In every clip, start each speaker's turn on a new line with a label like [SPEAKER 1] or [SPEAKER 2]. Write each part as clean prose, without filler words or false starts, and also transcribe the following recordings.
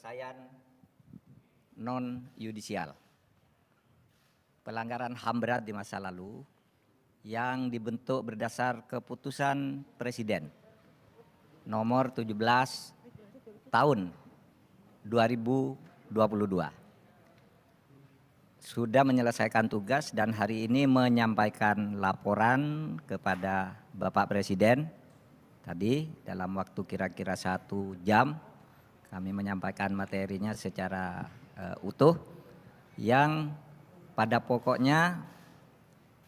[SPEAKER 1] penyelesaian non-yudisial, pelanggaran HAM berat di masa lalu yang dibentuk berdasar keputusan Presiden nomor 17 tahun 2022. Sudah menyelesaikan tugas dan hari ini menyampaikan laporan kepada Bapak Presiden. Tadi dalam waktu kira-kira 1 jam kami menyampaikan materinya secara utuh yang pada pokoknya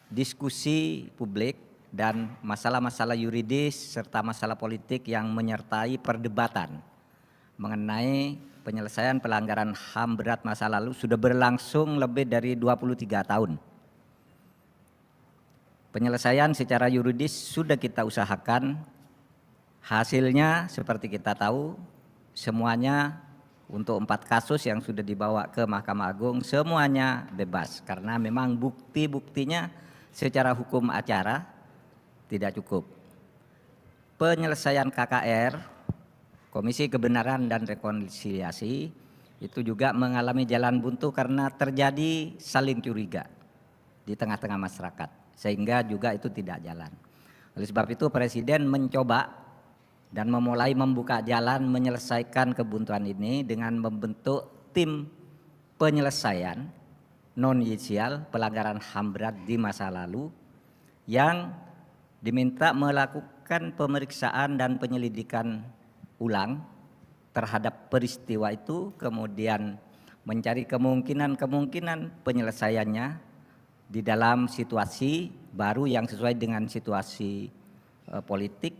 [SPEAKER 1] diskusi publik dan masalah-masalah yuridis serta masalah politik yang menyertai perdebatan mengenai penyelesaian pelanggaran HAM berat masa lalu sudah berlangsung lebih dari 23 tahun. Penyelesaian secara yuridis sudah kita usahakan, hasilnya seperti kita tahu semuanya untuk 4 kasus yang sudah dibawa ke Mahkamah Agung semuanya bebas karena memang bukti-buktinya secara hukum acara tidak cukup. Penyelesaian KKR, Komisi Kebenaran dan Rekonsiliasi, itu juga mengalami jalan buntu karena terjadi saling curiga di tengah-tengah masyarakat sehingga juga itu tidak jalan. Oleh sebab itu Presiden mencoba dan memulai membuka jalan menyelesaikan kebuntuan ini dengan membentuk tim penyelesaian non-yudisial pelanggaran HAM berat di masa lalu yang diminta melakukan pemeriksaan dan penyelidikan ulang terhadap peristiwa itu, kemudian mencari kemungkinan penyelesaiannya di dalam situasi baru yang sesuai dengan situasi politik,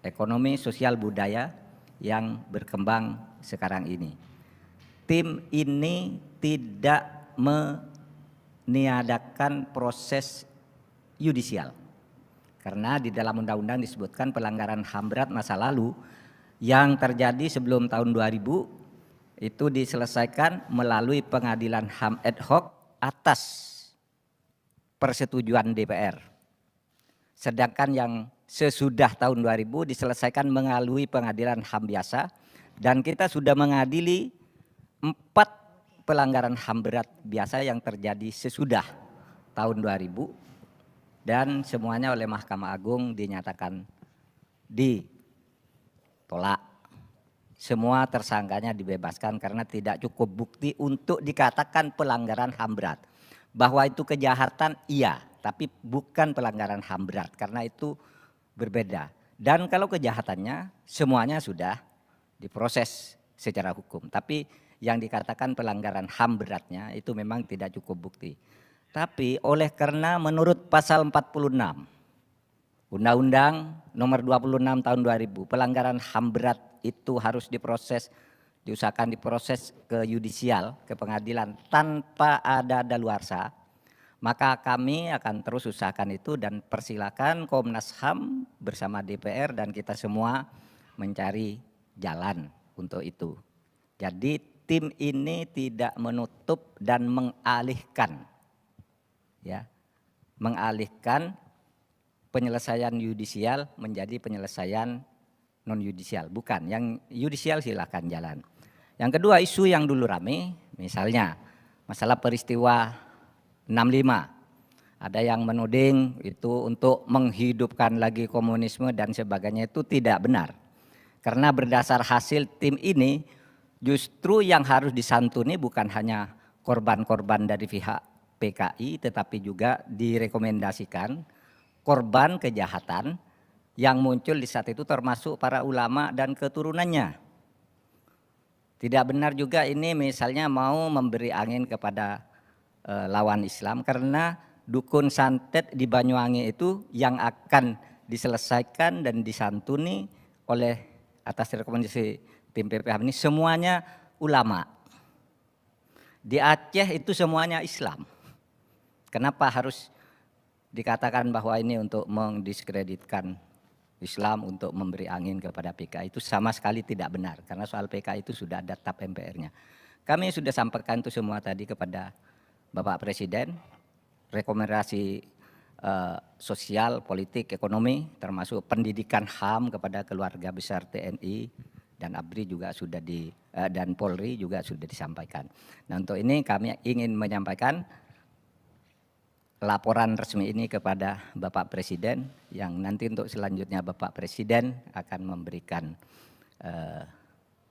[SPEAKER 1] ekonomi, sosial, budaya yang berkembang sekarang ini. Tim ini tidak meniadakan proses yudisial karena di dalam undang-undang disebutkan pelanggaran HAM berat masa lalu yang terjadi sebelum tahun 2000 itu diselesaikan melalui pengadilan HAM ad hoc atas persetujuan DPR. Sedangkan yang sesudah tahun 2000 diselesaikan melalui pengadilan HAM biasa dan kita sudah mengadili 4 pelanggaran HAM berat biasa yang terjadi sesudah tahun 2000 dan semuanya oleh Mahkamah Agung dinyatakan ditolak. Semua tersangkanya dibebaskan karena tidak cukup bukti untuk dikatakan pelanggaran HAM berat. Bahwa itu kejahatan iya, tapi bukan pelanggaran HAM berat karena itu berbeda. Dan kalau kejahatannya semuanya sudah diproses secara hukum. Tapi yang dikatakan pelanggaran HAM beratnya itu memang tidak cukup bukti. Tapi oleh karena menurut pasal 46 Undang-Undang nomor 26 tahun 2000 pelanggaran HAM berat itu harus diusahakan diproses ke yudisial, ke pengadilan tanpa ada daluarsa, maka kami akan terus usahakan itu dan persilakan Komnas HAM bersama DPR dan kita semua mencari jalan untuk itu. Jadi tim ini tidak menutup dan mengalihkan penyelesaian yudisial menjadi penyelesaian non-yudisial. Bukan, yang yudisial silakan jalan. Yang kedua, isu yang dulu rame, misalnya masalah peristiwa 65. Ada yang menuding itu untuk menghidupkan lagi komunisme dan sebagainya, itu tidak benar. Karena berdasar hasil tim ini, justru yang harus disantuni bukan hanya korban-korban dari pihak PKI, tetapi juga direkomendasikan korban kejahatan yang muncul di saat itu termasuk para ulama dan keturunannya. Tidak benar juga ini misalnya mau memberi angin kepada lawan Islam karena dukun santet di Banyuwangi itu yang akan diselesaikan dan disantuni oleh atas rekomendasi tim PPH ini semuanya ulama. Di Aceh itu semuanya Islam. Kenapa harus dikatakan bahwa ini untuk mendiskreditkan Islam untuk memberi angin kepada PKI? Itu sama sekali tidak benar karena soal PKI itu sudah ada TAP MPR-nya. Kami sudah sampaikan itu semua tadi kepada Bapak Presiden, rekomendasi sosial, politik, ekonomi termasuk pendidikan HAM kepada keluarga besar TNI dan ABRI juga sudah dan Polri juga sudah disampaikan. Nah, untuk ini kami ingin menyampaikan laporan resmi ini kepada Bapak Presiden, yang nanti untuk selanjutnya Bapak Presiden akan memberikan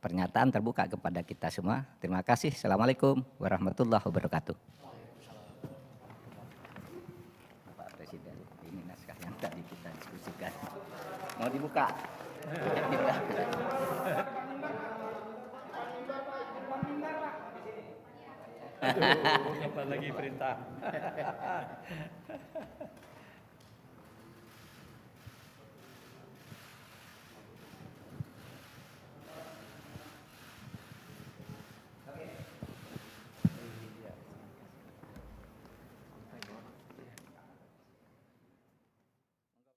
[SPEAKER 1] pernyataan terbuka kepada kita semua. Terima kasih. Assalamualaikum warahmatullahi wabarakatuh. Bapak Presiden, ini naskah yang tadi kita diskusikan. Mau dibuka?
[SPEAKER 2] Aduh, kapan lagi perintah?